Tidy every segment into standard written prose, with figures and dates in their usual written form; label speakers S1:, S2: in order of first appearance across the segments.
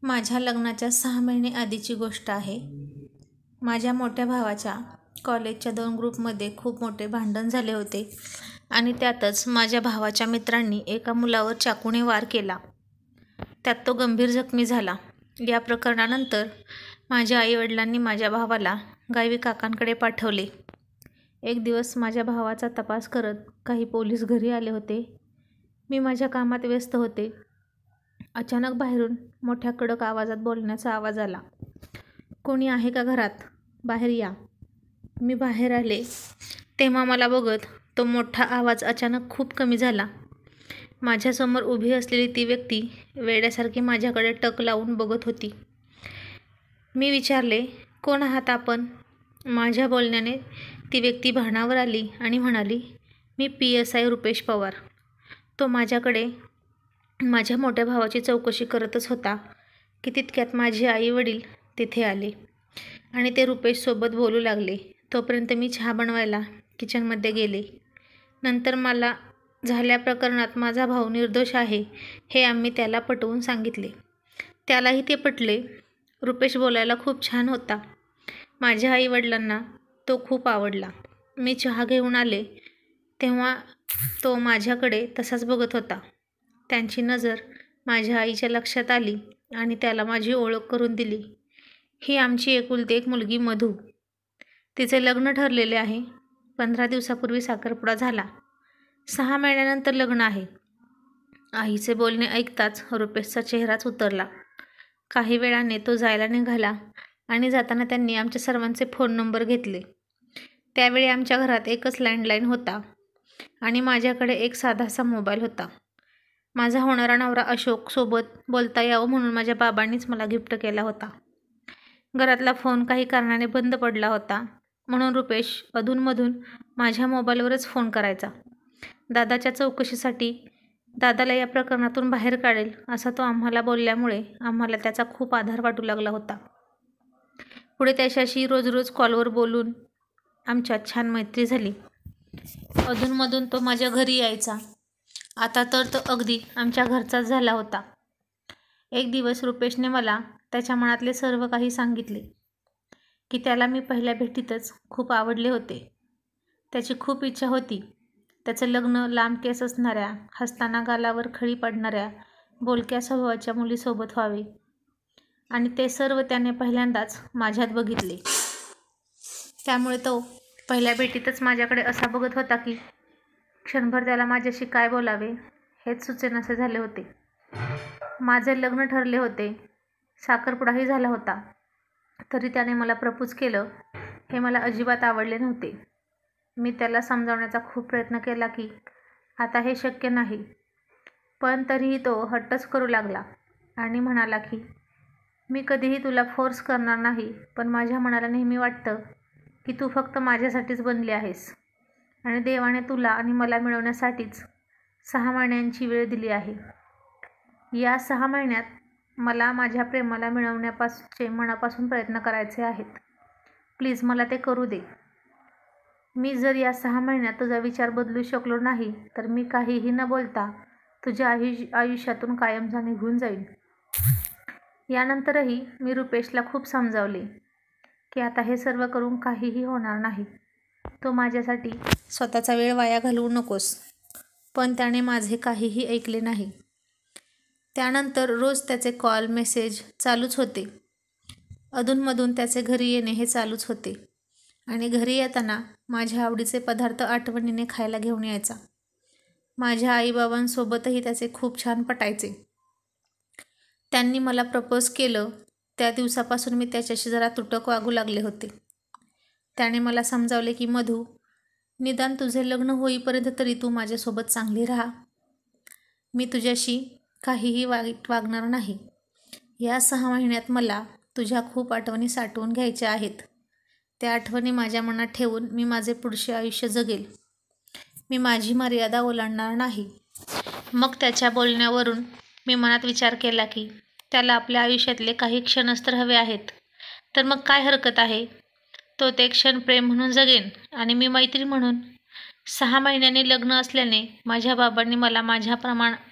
S1: माझ्या लग्नाच्या 6 महिने आधीची गोष्ट आहे. माझ्या मोठ्या भावाच्या कॉलेजच्या 2 ग्रुपमध्ये खूप मोठे भांडण झाले होते आणि त्यातच माझ्या भावाच्या मित्रांनी एका मुलावर चाकूने वार केला. त्यात तो गंभीर जखमी झाला. या प्रकरणानंतर माझ्या आईवडिलांनी माझ्या भावाला गावी काकांकडे पाठवले. एक दिवस माझ्या भावाचा तपास करत काही पोलीस घरी आले होते. मी माझ्या कामात व्यस्त होते. अचानक बाहेरून मोठ्या कडक आवाजात बोलण्याचा आवाज आला. कोणी आहे का घरात? बाहेर या. मी बाहेर आले तेव्हा मला बघत तो मोठा आवाज अचानक खूप कमी झाला. माझ्यासमोर उभी असलेली ती व्यक्ती वेड्यासारखी माझ्याकडे टक लावून बघत होती. मी विचारले, कोण आहात आपण? माझ्या बोलण्याने ती व्यक्ती भानावर आली आणि म्हणाली, मी PSI रुपेश पवार. तो माझ्याकडे माझ्या मोठ्या भावाची चौकशी करतच होता की तितक्यात माझे आई वडील तिथे आले आणि ते रुपेशसोबत बोलू लागले. तोपर्यंत मी चहा बनवायला किचनमध्ये गेले. नंतर मला झाल्या प्रकरणात माझा भाऊ निर्दोष आहे हे आम्ही त्याला पटवून सांगितले. त्यालाही ते पटले. रुपेश बोलायला खूप छान होता. माझ्या आई वडिलांना तो खूप आवडला. मी चहा घेऊन आले तेव्हा तो माझ्याकडे तसाच बघत होता. त्यांची नजर माझ्या आईच्या लक्षात आली आणि त्याला माझी ओळख करून दिली. ही आमची एकुलती एक मुलगी मधू. तिचे लग्न ठरलेले आहे. 15 दिवसापूर्वी साखरपुडा झाला. 6 महिन्यानंतर लग्न आहे. आईचे बोलणे ऐकताच रुपेशचा चेहराच उतरला. काही वेळाने तो जायला निघाला आणि जाताना त्यांनी आमच्या सर्वांचे फोन नंबर घेतले. त्यावेळी आमच्या घरात एकच लँडलाईन होता आणि माझ्याकडे एक साधासा मोबाईल होता. माझा होणारा नवरा अशोक सोबत बोलता यावं म्हणून माझ्या बाबांनीच मला गिफ्ट केला होता. घरातला फोन काही कारणाने बंद पडला होता म्हणून रुपेश अधूनमधून माझ्या मोबाईलवरच फोन करायचा. दादाच्या चौकशीसाठी दादाला या प्रकरणातून बाहेर काढेल असा तो आम्हाला बोलल्यामुळे आम्हाला त्याचा खूप आधार वाटू लागला होता. पुढे त्याच्याशी रोज कॉलवर बोलून आमच्यात छान मैत्री झाली. अधूनमधून तो माझ्या घरी यायचा. आता तर तो अगदी आमच्या घरचाच झाला होता. एक दिवस रुपेशने मला त्याच्या मनातले सर्व काही सांगितले की त्याला मी पहिल्या भेटीतच खूप आवडले होते. त्याची खूप इच्छा होती त्याचं लग्न लांब केस असणाऱ्या, हसताना गालावर खळी पडणाऱ्या, बोलक्या स्वभावाच्या मुलीसोबत व्हावे आणि ते सर्व त्याने पहिल्यांदाच माझ्यात बघितले. त्यामुळे तो पहिल्या भेटीतच माझ्याकडे असा बघत होता की क्षणभर त्याला माझ्याशी काय बोलावे हेच सुचेनासे झाले होते. माझे लग्न ठरले होते. साखरपुडाही झाला होता. तरी त्याने मला प्रपोज केलं हे मला अजिबात आवडले नव्हते. मी त्याला समजावण्याचा खूप प्रयत्न केला की आता हे शक्य नाही. पण तरीही तो हट्टच करू लागला आणि म्हणाला की मी कधीही तुला फोर्स करणार नाही, पण माझ्या मनाला नेहमी वाटतं की तू फक्त माझ्यासाठीच बनली आहेस आणि देवाने तुला आणि मला मिळवण्यासाठीच 6 महिन्यांची वेळ दिली आहे. या 6 महिन्यात मला माझ्या प्रेमाला मिळवण्याचे मनापासून प्रयत्न करायचे आहेत. प्लीज मला ते करू दे. मी जर या 6 महिन्यात तुझा विचार बदलू शकलो नाही तर मी काहीही न बोलता तुझ्या आयुष्यातून कायमचा निघून जाईन. यानंतरही मी रुपेशला खूप समजावले की आता हे सर्व करून काहीही होणार नाही. तो माझ्यासाठी स्वतःचा वेळ वाया घालवू नकोस. पण त्याने माझे काहीही ऐकले नाही. त्यानंतर रोज त्याचे कॉल मेसेज चालूच होते. अधूनमधून त्याचे घरी येणे हे चालूच होते आणि घरी येताना माझ्या आवडीचे पदार्थ आठवणीने खायला घेऊन यायचा. माझ्या आईबाबांसोबतही त्याचे खूप छान पटायचे. त्यांनी मला प्रपोज केलं त्या दिवसापासून मी त्याच्याशी जरा तुटक वागू लागले होते. त्याने मला समजावले की मधू, निदान तुझे लग्न होईपर्यंत तरी तू माझ्यासोबत चांगली राहा. मी तुझ्याशी काहीही वाईट वागणार नाही. या 6 महिन्यात मला तुझ्या खूप आठवणी साठवून घ्यायच्या आहेत. त्या आठवणी माझ्या मनात ठेवून मी माझे पुढचे आयुष्य जगेल. मी माझी मर्यादा ओलांडणार नाही. मग त्याच्या बोलण्यावरून मी मनात विचार केला की त्याला आपल्या आयुष्यातले काही क्षणच तर हवे आहेत. तर मग काय हरकत आहे? तो ते क्षण प्रेम म्हणून जगेन आणि मी मैत्री म्हणून. 6 महिन्यांनी लग्न असल्याने माझ्या बाबांनी मला माझ्या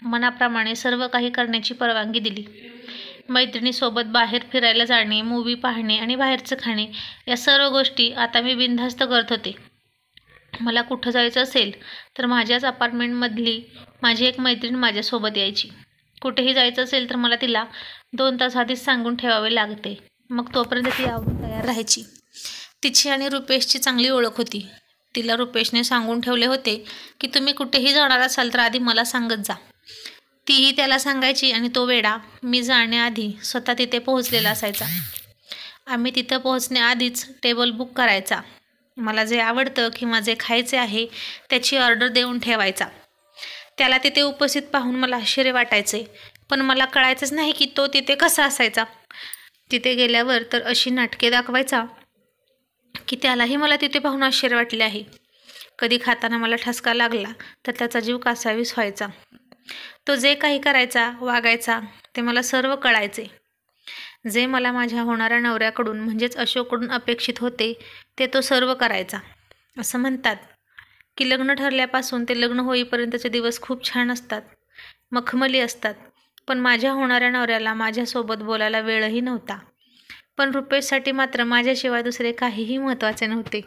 S1: मनाप्रमाणे सर्व काही करण्याची परवानगी दिली. मैत्रिणीसोबत बाहेर फिरायला जाणे, मूव्ही पाहणे आणि बाहेरचं खाणे या सर्व गोष्टी आता मी बिनधास्त करत होते. मला कुठं जायचं असेल तर माझ्याच अपार्टमेंटमधली माझी एक मैत्रीण माझ्यासोबत यायची. कुठेही जायचं असेल तर मला तिला 2 तास आधीच सांगून ठेवावे लागते. मग तोपर्यंत ती आवरून तयार राहायची. तिची आणि रुपेशची चांगली ओळख होती. तिला रुपेशने सांगून ठेवले होते की तुम्ही कुठेही जाणार असाल तर आधी मला सांगत जा. तीही त्याला सांगायची आणि तो वेडा मी जाण्याआधी स्वतः तिथे पोहोचलेला असायचा. आम्ही तिथं पोहोचण्याआधीच टेबल बुक करायचा. मला जे आवडतं किंवा जे खायचे आहे त्याची ऑर्डर देऊन ठेवायचा. त्याला तिथे उपस्थित पाहून मला आश्चर्य वाटायचे, पण मला कळायचंच नाही की तो तिथे कसा असायचा. तिथे गेल्यावर तर अशी नाटके दाखवायचा की त्यालाही मला तिथे पाहून आश्चर्य वाटले आहे. कधी खाताना मला ठसका लागला तर त्याचा जीव कासावीस व्हायचा. तो जे काही करायचा, वागायचा ते मला सर्व कळायचे. जे मला माझ्या होणाऱ्या नवऱ्याकडून म्हणजेच अशोककडून अपेक्षित होते ते तो सर्व करायचा. असं म्हणतात की लग्न ठरल्यापासून ते लग्न होईपर्यंतचे दिवस खूप छान असतात, मखमली असतात. पण माझ्या होणाऱ्या नवऱ्याला माझ्यासोबत बोलायला वेळही नव्हता. पण रुपेशसाठी मात्र माझ्याशिवाय दुसरे काहीही महत्त्वाचे नव्हते.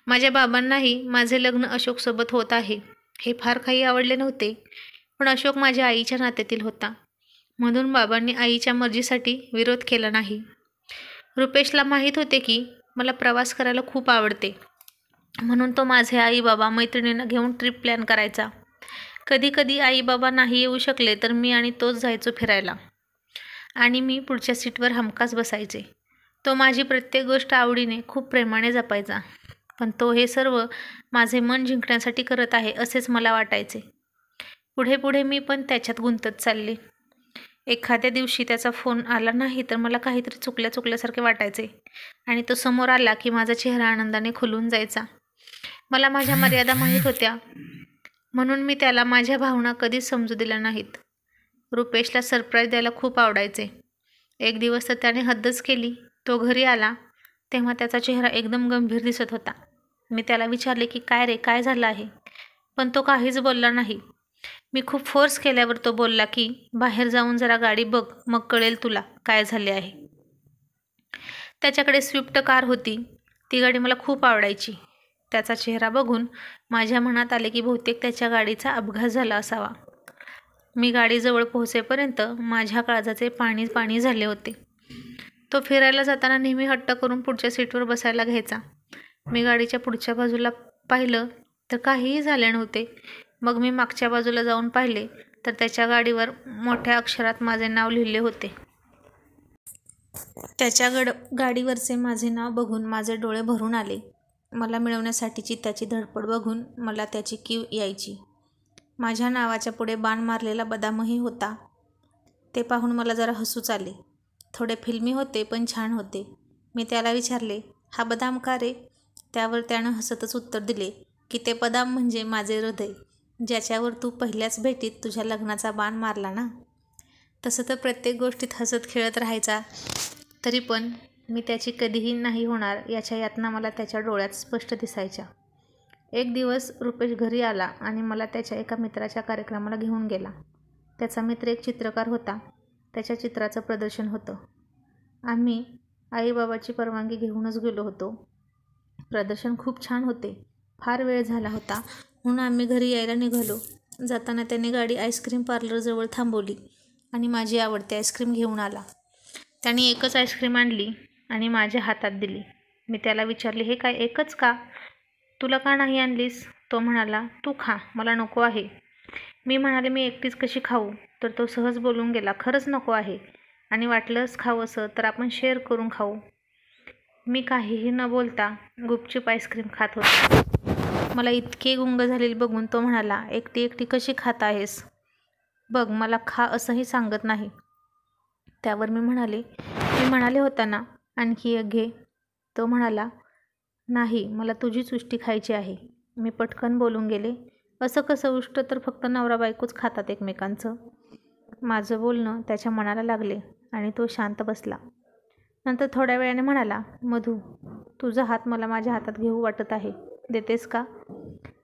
S1: माझ्या बाबांनाही माझे लग्न अशोकसोबत होत आहे हे फार काही आवडले नव्हते. पण अशोक माझ्या आईच्या नात्यातील होता, म्हणून बाबांनी आईच्या मर्जीसाठी विरोध केला नाही. रुपेशला माहीत होते की मला प्रवास करायला खूप आवडते, म्हणून तो माझे आई बाबा मैत्रिणींना घेऊन ट्रिप प्लॅन करायचा. कधी कधी आई बाबा नाही येऊ शकले तर मी आणि तोच जायचो फिरायला आणि मी पुढच्या सीटवर हमखास बसायचे. तो माझी प्रत्येक गोष्ट आवडीने खूप प्रेमाने जपायचा, पण तो हे सर्व माझे मन जिंकण्यासाठी करत आहे असेच मला वाटायचे. पुढे पुढे मी पण त्याच्यात गुंतत चालले. एखाद्या दिवशी त्याचा फोन आला नाही तर मला काहीतरी चुकल्यासारखे वाटायचे आणि तो समोर आला की माझा चेहरा आनंदाने खुलून जायचा. मला माझ्या मर्यादा माहीत होत्या, म्हणून मी त्याला माझ्या भावना कधीच समजू दिल्या नाहीत. रुपेशला सरप्राईज द्यायला खूप आवडायचे. एक दिवस तर त्याने हद्दच केली. तो घरी आला तेव्हा त्याचा चेहरा एकदम गंभीर दिसत होता. मी त्याला विचारले की काय रे, काय झालं आहे? पण तो काहीच बोलला नाही. मी खूप फोर्स केल्यावर तो बोलला की बाहेर जाऊन जरा गाडी बघ, मग कळेल तुला काय झाले आहे. त्याच्याकडे स्विफ्ट कार होती. ती गाडी मला खूप आवडायची. त्याचा चेहरा बघून माझ्या मनात आले की बहुतेक त्याच्या गाडीचा अपघात झाला असावा. मी गाडीजवळ पोहोचेपर्यंत माझ्या काळजाचे पाणी झाले होते. तो फिरायला जाताना नेहमी हट्ट करून पुढच्या सीटवर बसायला घ्यायचा. मी गाडीच्या पुढच्या बाजूला पाहिलं तर काहीही झाले नव्हते. मग मी मागच्या बाजूला जाऊन पाहिले तर त्याच्या गाडीवर मोठ्या अक्षरात माझे नाव लिहिले होते. त्याच्या गाडीवरचे माझे नाव बघून माझे डोळे भरून आले. मला मिळवण्यासाठीची त्याची धडपड बघून मला त्याची कीव यायची. माझ्या नावाच्या पुढे बाण मारलेला बदामही होता. ते पाहून मला जरा हसूच आले. थोडे फिल्मी होते पण छान होते. मी त्याला विचारले, हा बदाम का रे? त्यावर त्यानं हसतच उत्तर दिले की ते बदाम म्हणजे माझे हृदय, ज्याच्यावर तू पहिल्याच भेटीत तुझ्या लग्नाचा बाण मारला ना. तसं तर प्रत्येक गोष्टीत हसत खेळत राहायचा, तरी पण मी त्याची कधीही नाही होणार याच्या यातना मला त्याच्या डोळ्यात स्पष्ट दिसायच्या. एक दिवस रुपेश घरी आला आणि मला त्याच्या एका मित्राच्या कार्यक्रमाला घेऊन गेला. त्याचा मित्र एक चित्रकार होता. त्याच्या चित्राचं प्रदर्शन होतं. आम्ही आईबाबाची परवानगी घेऊनच गेलो होतो. प्रदर्शन खूप छान होते. फार वेळ झाला होता म्हणून आम्ही घरी यायला निघालो. जाताना त्याने गाडी आईस्क्रीम पार्लरजवळ थांबवली आणि माझी आवडती आईस्क्रीम घेऊन आला. त्याने एकच आईस्क्रीम आणली आणि माझ्या हातात दिली. मी त्याला विचारले, हे काय एकच का? तुला का नाही आणलीस? तो म्हणाला, तू खा, मला नको आहे. मी म्हणाले, मी एकटीच कशी खाऊ? तर तो सहज बोलून गेला, खरंच नको आहे आणि वाटलंच खावंसं तर आपण शेअर करून खाऊ. मी काहीही न बोलता गुपचूप आईस्क्रीम खात होते. मला इतके गुंग झालेले बघून तो म्हणाला, एकटी एकटी कशी खात आहेस? बघ, मला खा असंही सांगत नाही. त्यावर मी म्हणाले होता ना आणखी एक घे. तो म्हणाला, नाही, मला तुझीच उष्टी खायची आहे. मी पटकन बोलून गेले, असं कसं? उष्ट तर फक्त नवरा बायकोच खातात एकमेकांचं. माझं बोलणं त्याच्या मनाला लागले आणि तो शांत बसला. नंतर थोड्या वेळाने म्हणाला, मधू, तुझा हात मला माझ्या हातात घेऊ वाटत आहे, देतेस का?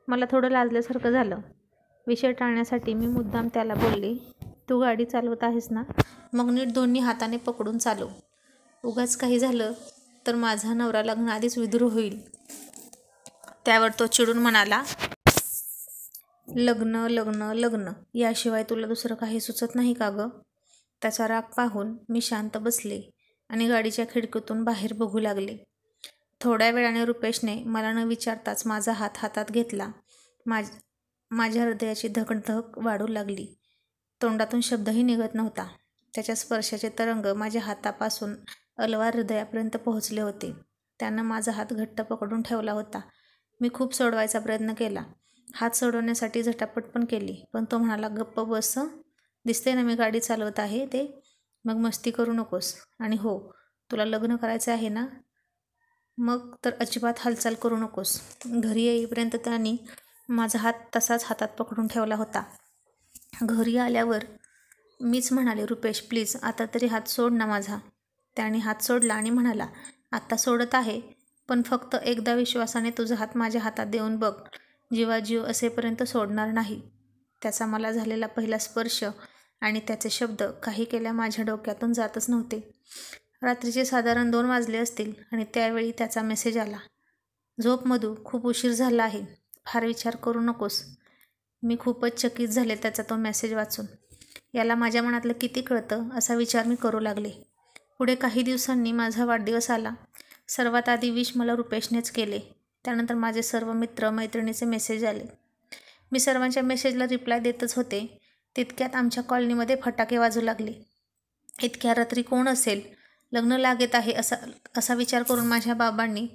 S1: मला थोडं लाजल्यासारखं झालं. विषय टाळण्यासाठी मी मुद्दाम त्याला बोलले, तू गाडी चालवत आहेस ना, मग नीट दोन्ही हाताने पकडून चालव. उगाच काही झालं तर माझा नवरा लग्नाआधीच विधूर होईल. त्यावर तो चिडून म्हणाला, लग्न लग्न लग्न याशिवाय तुला दुसरं काही सुचत नाही का गं? त्याचा राग पाहून मी शांत बसले आणि गाडीच्या खिडकीतून बाहेर बघू लागले. थोड्या वेळाने रुपेशने मला न विचारताच माझा हात हातात घेतला. माझ्या हृदयाची धकधक वाढू लागली. तोंडातून शब्दही निघत नव्हता. त्याच्या स्पर्शाचे तरंग माझ्या हातापासून अलवार हृदयापर्यंत पोहोचले होते. त्यानं माझा हात घट्ट पकडून ठेवला होता. मी खूप सोडवायचा प्रयत्न केला. हात सोडवण्यासाठी झटापट पण केली, पण तो म्हणाला, गप्प बस, दिसते ना मी गाडी चालवत आहे ते, मग मस्ती करू नकोस. आणि हो, तुला लग्न करायचं आहे ना, मग तर अजिबात हालचाल करू नकोस. घरी येईपर्यंत त्यांनी माझा हात तसाच हातात पकडून ठेवला होता. घरी आल्यावर मीच म्हणाले, रुपेश प्लीज आता तरी हात सोड ना माझा. त्याने हात सोडला आणि म्हणाला, आत्ता सोडत आहे, पण फक्त एकदा विश्वासाने तुझा हात माझ्या हातात देऊन बघ. जीवाजीव असेपर्यंत सोडणार नाही. त्याचा मला झालेला पहिला स्पर्श आणि त्याचे शब्द काही केल्या माझ्या डोक्यातून जातच नव्हते. रात्रीचे साधारण 2 वाजले असतील आणि त्यावेळी त्याचा मेसेज आला, झोप मधू, खूप उशीर झाला आहे, फार विचार करू नकोस. मी खूपच चकित झाले त्याचा तो मेसेज वाचून. याला माझ्या मनातलं किती कळतं असा विचार मी करू लागले. पुढे काही दिवसांनी माझा वाढदिवस आला. सर्वात आधी विश मला रुपेशनेच केले. त्यानंतर माझे सर्व मित्र मैत्रिणीचे मेसेज आले. मी सर्वांच्या मेसेजला रिप्लाय देतच होते. तितक्यात आमच्या कॉलनीमध्ये फटाके वाजू लागले. इतक्या रात्री कोण असेल? लग्न लागत आहे असा विचार करून माझ्या बाबांनी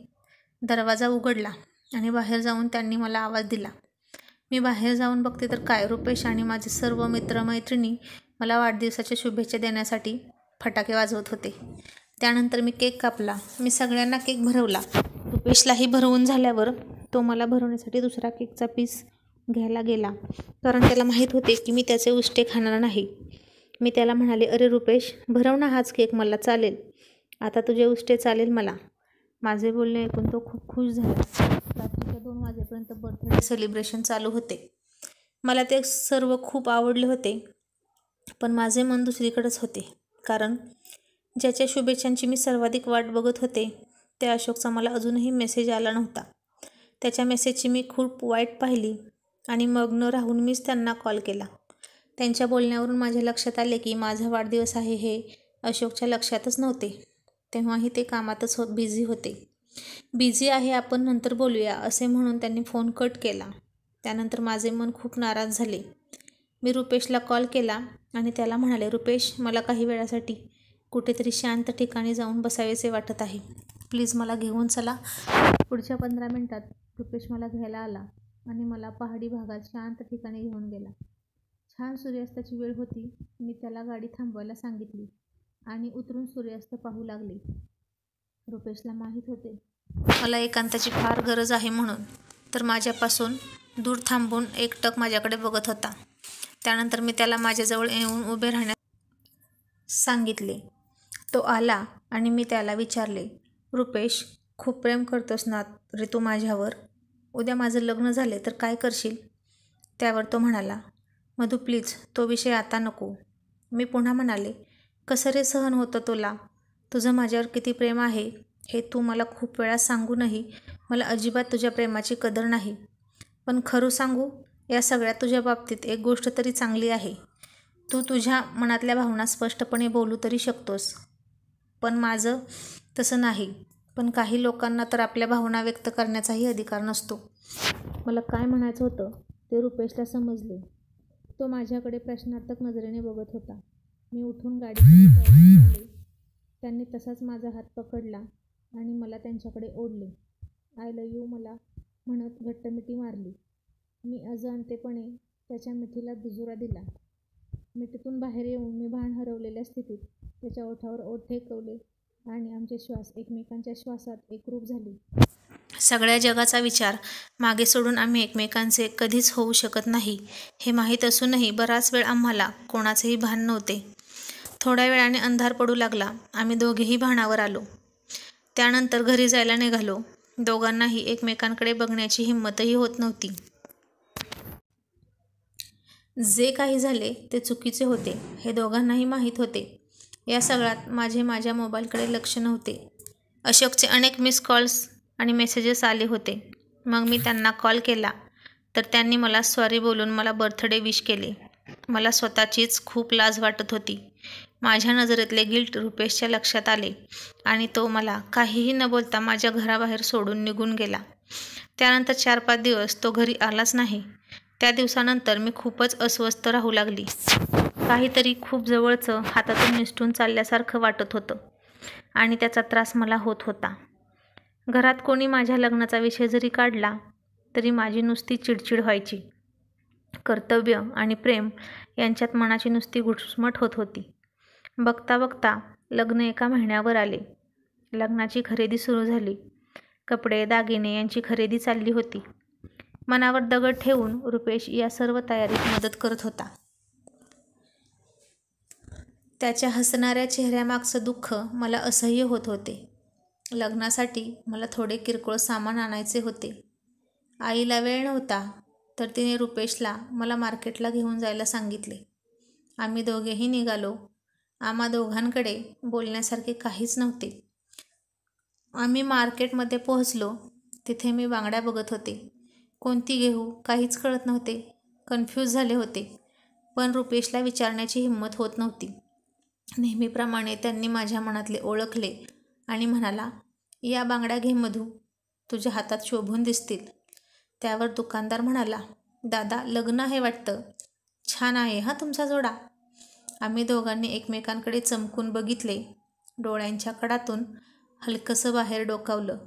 S1: दरवाजा उघडला आणि बाहेर जाऊन त्यांनी मला आवाज दिला. मी बाहेर जाऊन बघते तर काय, रुपेश आणि माझे सर्व मित्रमैत्रिणी मला वाढदिवसाच्या शुभेच्छा देण्यासाठी फटाके वाजवत होते. त्यानंतर मी केक कापला. मी सगळ्यांना केक भरवला. रुपेशलाही भरवून झाल्यावर तो मला भरवण्यासाठी दुसरा केकचा पीस घ्यायला गेला, कारण त्याला माहीत होते की मी त्याचे उष्टे खाणार नाही. मी त्याला म्हणाले, अरे रुपेश, भरव ना हाच केक, मला चालेल, आता तुझे उष्टे चालेल मला. माझे बोलणे ऐकून तो खूप खुश झाला. रात्रीच्या 2 वाजेपर्यंत बर्थडे सेलिब्रेशन चालू होते. मला ते सर्व खूप आवडले होते, पण माझे मन दुसरीकडेच होते, कारण ज्याच्या शुभेच्छांची मी सर्वाधिक वाट बघत होते त्या अशोकचा मला अजूनही मेसेज आला नव्हता. त्याच्या मेसेजची मी खूप वाईट पाहिली आणि मग्न राहून मीच त्यांना कॉल केला. त्यांच्या बोलण्यावरून माझ्या लक्षात आले की माझा वाढदिवस आहे हे अशोकच्या लक्षातच नव्हते. तेव्हाही ते कामातच बिझी होते. बिझी आहे, आपण नंतर बोलूया असे म्हणून त्यांनी फोन कट केला. त्यानंतर माझे मन खूप नाराज झाले. मी रुपेशला कॉल केला आणि त्याला म्हणाले, रुपेश, मला काही वेळासाठी कुठेतरी शांत ठिकाणी जाऊन बसावेसे वाटत आहे, प्लीज मला घेऊन चला. पुढच्या 15 मिनिटात रुपेश मला घ्यायला आला आणि मला पहाडी भागात शांत ठिकाणी घेऊन गेला. छान सूर्यास्ताची वेळ होती. मी त्याला गाडी थांबवायला सांगितली आणि उतरून सूर्यास्त पाहू लागले. रुपेशला माहीत होते मला एकांताची फार गरज आहे म्हणून, तर माझ्यापासून दूर थांबून एकटक माझ्याकडे बघत होता. त्यानंतर मी त्याला माझ्याजवळ येऊन उभे राहण्यास सांगितले. तो आला आणि मी त्याला विचारले, रुपेश, खूप प्रेम करतोस ना रे तू माझ्यावर? उद्या माझं लग्न झाले तर काय करशील? त्यावर तो म्हणाला, मधू प्लीज, तो विषय आता नको. मी पुन्हा म्हणाले, कसं रे सहन होतं तुला? तुझं माझ्यावर किती प्रेम आहे हे तू मला खूप वेळा सांगूनही मला अजिबात तुझ्या प्रेमाची कदर नाही. पण खरं सांगू, या सगळ्यात तुझ्या बाबतीत एक गोष्ट तरी चांगली आहे. तू तुझ्या मनातल्या भावना स्पष्टपणे बोलू तरी शकतोस. पण माझं तसं नाही. पण काही लोकांना तर आपल्या भावना व्यक्त करण्याचाही अधिकार नसतो. मला काय म्हणायचं होतं ते रुपेशला समजले. तो माझ्याकडे प्रश्नार्थक नजरेने बघत होता. मी उठून गाडीकडे झाले. त्यांनी तसाच माझा हात पकडला आणि मला त्यांच्याकडे ओढले. आय लव्ह यू मला म्हणत घट्ट मिठी मारली. मी अजाणतेपणे त्याच्या मिठीला दुजोरा दिला. मिठीतून बाहेर येऊन मी भान हरवलेल्या स्थितीत त्याच्या ओठावर ओठ टेकवले आणि आमचे श्वास एकमेकांच्या श्वासात एकरूप झाले. सगळ्या जगाचा विचार मागे सोडून आम्ही एकमेकांचे कधीच होऊ शकत नाही हे माहीत असूनही बराच वेळ आम्हाला कोणाचेही भान नव्हते. थोड्या वेळाने अंधार पडू लागला. आम्ही दोघेही भानावर आलो. त्यानंतर घरी जायला निघालो. दोघांनाही एकमेकांकडे बघण्याची हिंमतही होत नव्हती. जे काही झाले ते चुकीचे होते हे दोघांनाही माहीत होते. या सगळ्यात माझ्या मोबाईलकडे लक्ष नव्हते. अशोकचे अनेक मिस कॉल्स आणि मेसेजेस आले होते. मग मी त्यांना कॉल केला तर त्यांनी मला सॉरी बोलून मला बर्थडे विश केले. मला स्वतःचीच खूप लाज वाटत होती. माझ्या नजरेतले गिल्ट रुपेशच्या लक्षात आले आणि तो मला काहीही न बोलता माझ्या घराबाहेर सोडून निघून गेला. त्यानंतर 4-5 दिवस तो घरी आलाच नाही. त्या दिवसानंतर मी खूपच अस्वस्थ राहू लागली. काहीतरी खूप जवळचं हातातून निसटून चालल्यासारखं वाटत होतं आणि त्याचा त्रास मला होत होता. घरात कोणी माझ्या लग्नाचा विषय जरी काढला तरी माझी नुसती चिडचिड व्हायची. कर्तव्य आणि प्रेम यांच्यात मनाची नुसती घुसमट होत होती. बघता बघता लग्न एका महिन्यावर आले. लग्नाची खरेदी सुरू झाली. कपडे दागिने यांची खरेदी चालली होती. मनावर दगड ठेवून रुपेश या सर्व तयारीत मदत करत होता. त्याच्या हसणाऱ्या चेहऱ्यामागचं दुःख मला असह्य होत होते. लग्नासाठी मला थोडे किरकोळ सामान आणायचे होते. आईला वेळ नव्हता तर तिने रुपेशला मला मार्केटला घेऊन जायला सांगितले. आम्ही दोघेही निघालो. आम्हा दोघांकडे बोलण्यासारखे काहीच नव्हते. आम्ही मार्केटमध्ये पोहोचलो. तिथे मी बांगड्या बघत होते. कोणती घेऊ काहीच कळत नव्हते. कन्फ्यूज झाले होते. पण रुपेशला विचारण्याची हिंमत होत नव्हती. नेहमीप्रमाणे त्यांनी माझ्या मनातले ओळखले आणि म्हणाला, या बांगड्या घे मधू, तुझ्या हातात शोभून दिसतील. त्यावर दुकानदार म्हणाला, दादा लग्न आहे वाटतं, छान आहे हा तुमचा जोडा. आम्ही दोघांनी एकमेकांकडे चमकून बघितले. डोळ्यांच्या कडातून हलकंसं बाहेर डोकावलं,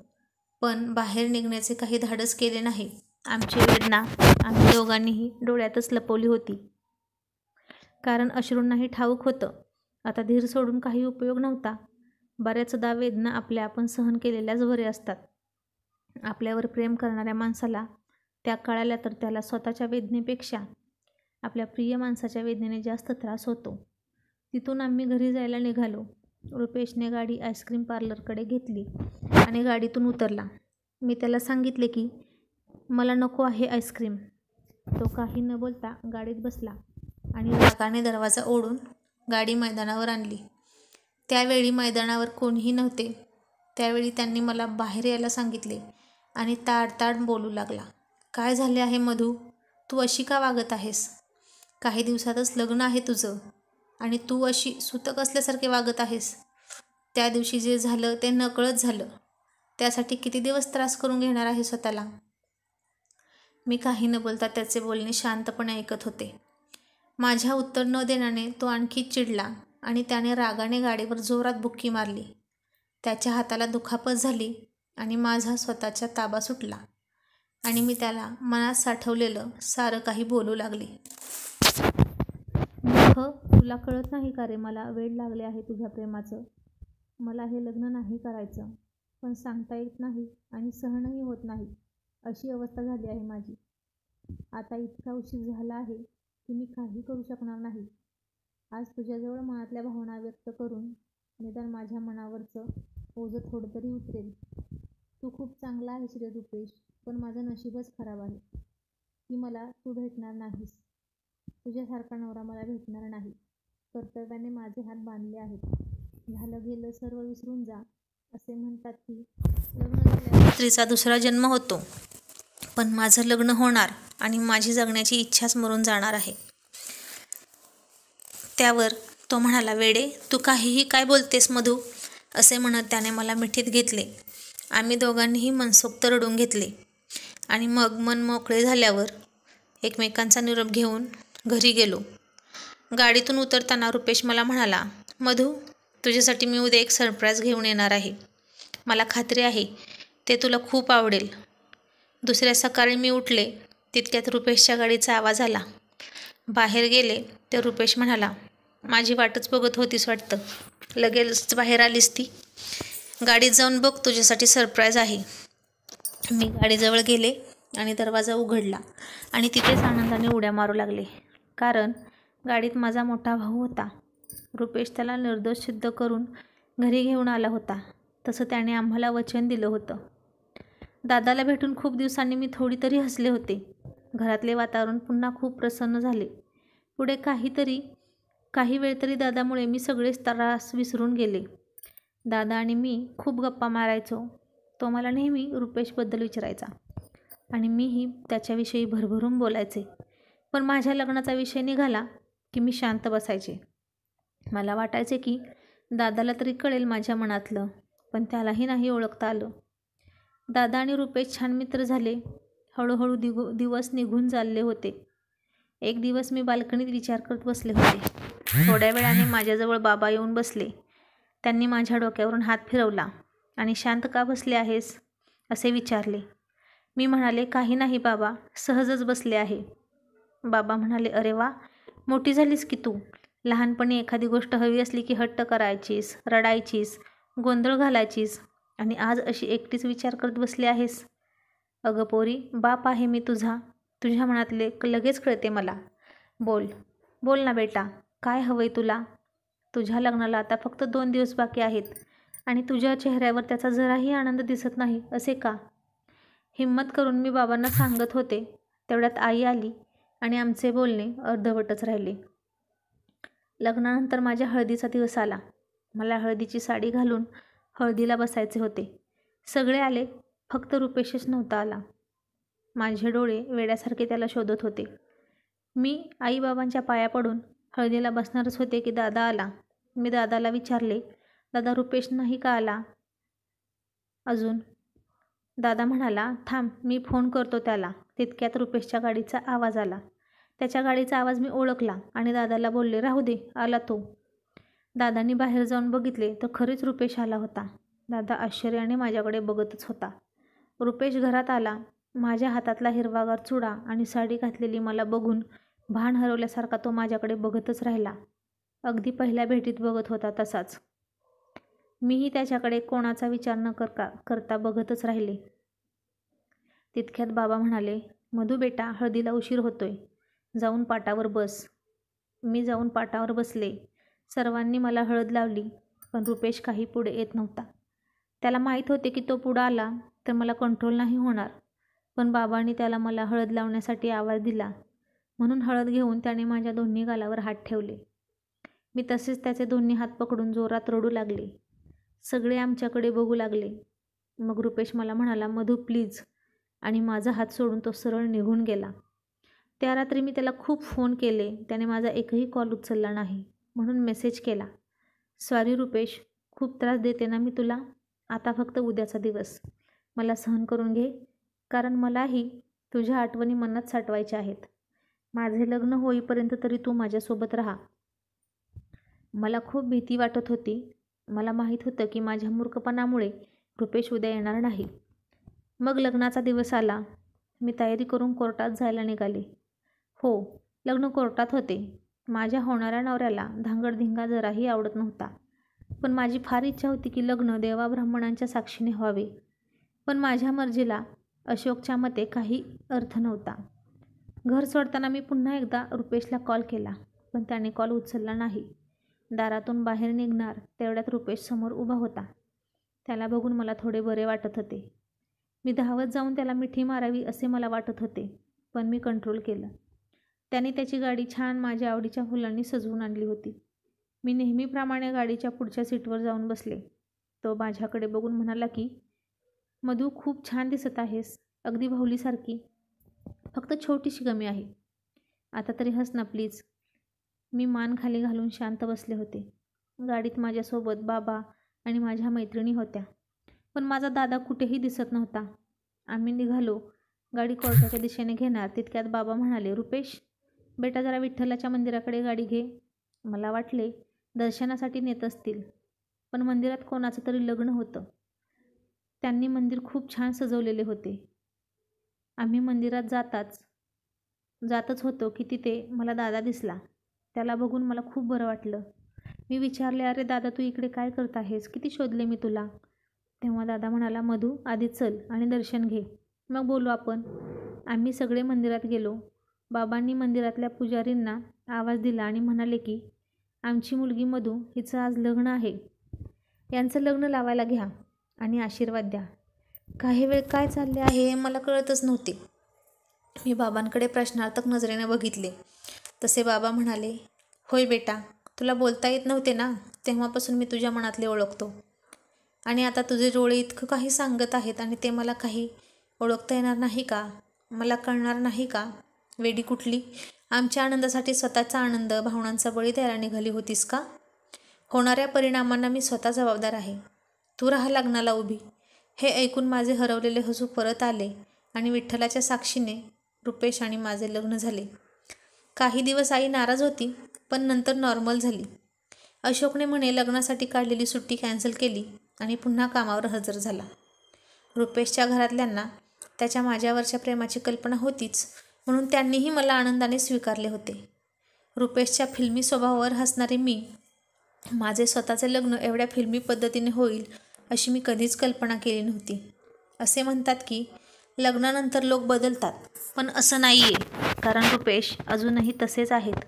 S1: पण बाहेर निघण्याचे काही धाडस केले नाही. आमची वेदना आम्ही दोघांनीही डोळ्यातच लपवली होती. कारण अश्रूंनाही ठाऊक होतं आता धीर सोडून काही उपयोग नव्हता. बऱ्याचदा वेदना आपल्या आपण सहन केलेल्याच बरे असतात. आपल्यावर प्रेम करणाऱ्या माणसाला त्या कळाल्या तर त्याला स्वतःच्या वेदनेपेक्षा आपल्या प्रिय माणसाच्या वेदनेने जास्त त्रास होतो. तिथून आम्ही घरी जायला निघालो. रुपेशने गाडी आईस्क्रीम पार्लरकडे घेतली आणि गाडीतून उतरला. मी त्याला सांगितले की मला नको आहे आईस्क्रीम. तो काही न बोलता गाडीत बसला आणि रागाने दरवाजा ओढून गाडी मैदानावर आणली. त्यावेळी मैदानावर कोणीही नव्हते. त्यावेळी त्यांनी मला बाहेर यायला सांगितले आणि ताडताड बोलू लागला. काय झाले आहे मधू, तू अशी का वागत आहेस? काही दिवसातच लग्न आहे तुझं आणि तू अशी सुतक असल्यासारखे वागत आहेस. त्या दिवशी जे झालं ते नकळत झालं. त्यासाठी किती दिवस त्रास करून घेणार आहे स्वतःला? मी काही न बोलता त्याचे बोलणे शांतपणे ऐकत होते. माझ्या उत्तर न देण्याने तो आणखी चिडला आणि त्याने रागाने गाडीवर जोरात बुक्की मारली. त्याच्या हाताला दुखापत झाली आणि माझा स्वतःचा ताबा सुटला आणि मी त्याला मनात साठवलेलं सारं काही बोलू लागले. मूर्ख, तुला कळत नाही का रे, मला वेड लागले आहे तुझ्या प्रेमाचं. मला हे लग्न नाही करायचं, पण सांगता येत नाही आणि सहनही होत नाही. अशी अवस्था झाली आहे माझी. आता इतका उशीर झाला आहे की मी काही करू शकणार नाही. आज तुझ्याजवळ मनातल्या भावना व्यक्त करून निदान माझ्या मनावरचं ओझं थोडं तरी उतरेल. तू खूप चांगला आहेस रे रुपेश, पण माझं नशीबच खराब आहे की मला तू भेटणार नाहीस. तुझ्यासारखा नवरा मला भेटणार नाही. कर्तव्याने माझे हात बांधले आहेत. झालं गेलं सर्व विसरून जा. असे म्हणतात की लग्न झाल्यावर स्त्रीचा दुसरा जन्म होतो, पण माझं लग्न होणार आणि माझी जगण्याची इच्छाच मरून जाणार आहे. त्यावर तो म्हणाला, वेडे, तू काहीही काय बोलतेस मधू, असे म्हणत त्याने मला मिठीत घेतले. आम्ही दोघांनीही मनसोक्त रडून घेतले आणि मग मन मोकळे झाल्यावर एकमेकांचा निरोप घेऊन घरी गेलो. गाडीतून उतरताना रुपेश मला म्हणाला, मधू, तुझ्यासाठी मी उद्या एक सरप्राईज घेऊन येणार आहे. मला खात्री आहे ते तुला खूप आवडेल. दुसऱ्या सकाळी मी उठले तितक्यात रुपेशच्या गाडीचा आवाज आला. बाहेर गेले तर रुपेश म्हणाला, माझी वाटच बघत होतीस वाटतं, लगेच बाहेर आलीस ती. गाडीत जाऊन बघ, तुझ्यासाठी सरप्राईज आहे. मी गाडीजवळ गेले आणि दरवाजा उघडला आणि तिथेच आनंदाने उड्या मारू लागले. कारण गाडीत माझा मोठा भाऊ होता. रुपेश त्याला निर्दोष सिद्ध करून घरी घेऊन आला होता, तसं त्याने आम्हाला वचन दिलं होतं. दादाला भेटून खूप दिवसांनी मी थोडी तरी हसले होते. घरातले वातावरण पुन्हा खूप प्रसन्न झाले. पुढे काही वेळ तरी दादामुळे मी सगळेच त्रास विसरून गेले. दादा आणि मी खूप गप्पा मारायचो. तो मला नेहमी रुपेशबद्दल विचारायचा आणि मीही त्याच्याविषयी भरभरून बोलायचे. पण माझ्या लग्नाचा विषय निघाला की मी शांत बसायचे. मला वाटायचे की दादाला तरी कळेल माझ्या मनातलं, पण त्यालाही नाही ओळखता आलं. दादा आणि रुपेश छान मित्र झाले. हळूहळू दिवस निघून चालले होते. एक दिवस मी बाल्कनीत विचार करत बसले होते. थोड्या वेळाने माझ्याजवळ बाबा येऊन बसले. त्यांनी माझ्या डोक्यावरून हात फिरवला आणि शांत का बसले आहेस असे विचारले. मी म्हणाले, काही नाही बाबा, सहजच बसले आहे. बाबा म्हणाले, अरे वा, मोठी झालीस की तू. लहानपणी एखादी गोष्ट हवी असली की हट्ट करायचीस, रडायचीस, गोंधळ घालायचीस आणि आज अशी एकटीच विचार करत बसली आहेस. अगं पोरी, बाप आहे मी तुझ्या मनातले लगेच कळते मला. बोल ना बेटा, काय हवंय तुला? तुझ्या लग्नाला आता फक्त 2 दिवस बाकी आहेत आणि तुझ्या चेहऱ्यावर त्याचा जराही आनंद दिसत नाही, असे का? हिम्मत करून मी बाबांना सांगत होते. तेवढ्यात आई आली आणि आमचे बोलणे अर्धवटच राहिले. लग्नानंतर माझ्या हळदीचा दिवस आला. मला हळदीची साडी घालून हळदीला बसायचे होते. सगळे आले, फक्त रुपेशच नव्हता आला. माझे डोळे वेड्यासारखे त्याला शोधत होते. मी आईबाबांच्या पाया पडून हळदीला बसणारच होते की दादा आला. मी दादाला विचारले, दादा रुपेश नाही का आला अजून? दादा म्हणाला, थांब, मी फोन करतो त्याला. तितक्यात रुपेशच्या गाडीचा आवाज आला. त्याच्या गाडीचा आवाज मी ओळखला आणि दादाला बोलले, राहू दे, आला तो. दादांनी बाहेर जाऊन बघितले तर खरेच रुपेश आला होता. दादा आश्चर्याने माझ्याकडे बघतच होता. रुपेश घरात आला. माझ्या हातातला हिरवागार चुडा आणि साडी घातलेली मला बघून भान हरवल्यासारखा तो माझ्याकडे बघतच राहिला. अगदी पहिल्या भेटीत बघत होता तसाच. मीही त्याच्याकडे कोणाचा विचार न करता बघतच राहिले. तितक्यात बाबा म्हणाले, मधू बेटा, हळदीला उशीर होतोय, जाऊन पाटावर बस. मी जाऊन पाटावर बसले. सर्वांनी मला हळद लावली, पण रुपेश काही पुढे येत नव्हता. त्याला माहीत होते की तो पुढं आला तर मला कंट्रोल नाही होणार. पण बाबांनी त्याला मला हळद लावण्यासाठी आवाज दिला, म्हणून हळद घेऊन त्याने माझ्या दोन्ही गालावर हात ठेवले. मी तसेच त्याचे दोन्ही हात पकडून जोरात रडू लागले. सगळे आमच्याकडे बघू लागले. मग रुपेश मला म्हणाला, मधू प्लीज, आणि माझा हात सोडून तो सरळ निघून गेला. त्या रात्री मी त्याला खूप फोन केले. त्याने माझा एकही कॉल उचलला नाही. म्हणून मेसेज केला, सॉरी रुपेश, खूप त्रास देते ना मी तुला. आता फक्त उद्याचा दिवस मला सहन करून घे, कारण मलाही तुझ्या आठवणी मनात साठवायच्या आहेत. माझे लग्न होईपर्यंत तरी तू माझ्यासोबत राहा. मला खूप भीती वाटत होती. मला माहीत होतं की माझ्या मूर्खपणामुळे रुपेश उद्या येणार नाही. मग लग्नाचा दिवस आला. मी तयारी करून कोर्टात जायला निघाले. हो, लग्न कोर्टात होते. माझ्या होणाऱ्या नवऱ्याला धांगडधिंगा जराही आवडत नव्हता. पण माझी फार इच्छा होती की लग्न देवाब्राह्मणांच्या साक्षीने व्हावे. पण माझ्या मर्जीला अशोकच्या मते काही अर्थ नव्हता. घर सोडताना मी पुन्हा एकदा रुपेशला कॉल केला, पण त्याने कॉल उचलला नाही. दारातून बाहेर निघणार तेवढ्यात रुपेश समोर उभा होता. त्याला बघून मला थोडे बरे वाटत होते. मी धावत जाऊन त्याला मिठी मारावी असे मला वाटत होते, पण मी कंट्रोल केलं. त्याने त्याची गाडी छान माझ्या आवडीच्या फुलांनी सजवून आणली होती. मी नेहमीप्रमाणे गाडीच्या पुढच्या सीटवर जाऊन बसले. तो माझ्याकडे बघून म्हणाला की, मधू, खूप छान दिसत आहेस, अगदी भाऊलीसारखी. फक्त छोटीशी कमी आहे. आता तरी हस ना प्लीज. मी मान खाली घालून शांत बसले होते. गाडीत माझ्यासोबत बाबा आणि माझ्या मैत्रिणी होत्या, पण माझा दादा कुठेही दिसत नव्हता. आम्ही निघालो. गाडी कोर्टाच्या दिशेने घेणार तितक्यात बाबा म्हणाले, रुपेश बेटा, जरा विठ्ठलाच्या मंदिराकडे गाडी घे. मला वाटले दर्शनासाठी नेत असतील, पण मंदिरात कोणाचं तरी लग्न होतं. त्यांनी मंदिर खूप छान सजवलेले होते. आम्ही मंदिरात जातच होतो की तिथे मला दादा दिसला. त्याला बघून मला खूप बरं वाटलं. मी विचारले, अरे दादा, तू इकडे काय करत आहेस? किती शोधले मी तुला. तेव्हा दादा म्हणाला, मधू, आधी चल आणि दर्शन घे, मग बोलू आपण. आम्ही सगळे मंदिरात गेलो. बाबांनी मंदिरातल्या पुजारींना आवाज दिला आणि म्हणाले की, आमची मुलगी मधू, हिचं आज लग्न आहे. यांचं लग्न लावायला घ्या आणि आशीर्वाद द्या. काही वेळ काय चालले आहे मला कळतच नव्हते. मी बाबांकडे प्रश्नार्थक नजरेने बघितले. तसे बाबा म्हणाले, होय बेटा, तुला बोलता येत नव्हते ना, तेव्हापासून मी तुझ्या मनातले ओळखतो. आणि आता तुझे डोळे इतकं काही सांगत आहेत आणि ते मला काही ओळखता येणार नाही का? मला कळणार नाही का? वेडी कुठली, आमच्या आनंदासाठी स्वतःचा आनंद, भावनांचा बळी द्यायला निघाली होतीस का? होणाऱ्या परिणामांना मी स्वतः जबाबदार आहे. तू राहा लग्नाला उभी. हे ऐकून माझे हरवलेले हसू परत आले आणि विठ्ठलाच्या साक्षीने रुपेश आणि माझे लग्न झाले. काही दिवस आई नाराज होती, पण नंतर नॉर्मल झाली. अशोकने म्हणे लग्नासाठी काढलेली सुट्टी कॅन्सल केली आणि पुन्हा कामावर हजर झाला. रुपेशच्या घरातल्यांना त्याच्या माझ्यावरच्या प्रेमाची कल्पना होतीच, म्हणून त्यांनीही मला आनंदाने स्वीकारले होते. रुपेशच्या फिल्मी स्वभावावर हसणारे मी, माझे स्वतःचे लग्न एवढ्या फिल्मी पद्धतीने होईल अशी मी कधीच कल्पना केली नव्हती. असे म्हणतात की लग्नानंतर लोक बदलतात, पण असं नाही आहे, कारण रुपेश अजूनही तसेच आहेत.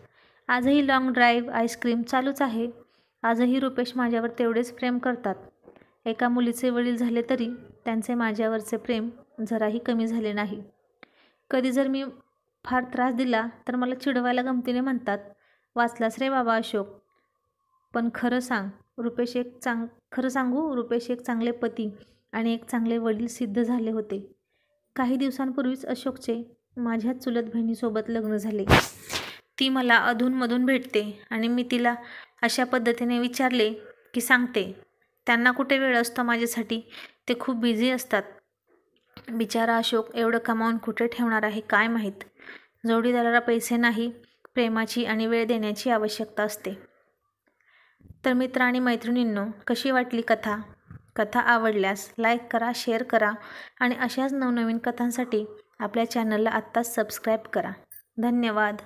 S1: आजही लॉंग ड्राईव्ह, आईस्क्रीम चालूच आहे. आजही रुपेश माझ्यावर तेवढेच प्रेम करतात. एका मुलीचे वडील झाले तरी त्यांचे माझ्यावरचे प्रेम जराही कमी झाले नाही. कधी जर मी फार त्रास दिला तर मला चिडवायला गमतीने म्हणतात, वाचलास रे बाबा अशोक. पण खरं सांगू, रुपेश एक चांगले पती आणि एक चांगले वडील सिद्ध झाले होते. काही दिवसांपूर्वीच अशोकचे माझ्या चुलत बहिणीसोबत लग्न झाले. ती मला अधूनमधून भेटते आणि मी तिला अशा पद्धतीने विचारले की सांगते. त्यांना कुठे वेळ असतो माझ्यासाठी, ते खूप बिझी असतात. बिचारा अशोक एवढं कमावून कुठे ठेवणार आहे काय माहीत. जोडीदाराला पैसे नाही, प्रेमाची आणि वेळ देण्याची आवश्यकता असते. तर मित्र आणि मैत्रिणींनो, कशी वाटली कथा? कथा आवडल्यास लाईक करा, शेअर करा आणि अशाच नवनवीन कथांसाठी आपल्या चॅनलला आत्ताच सबस्क्राईब करा. धन्यवाद.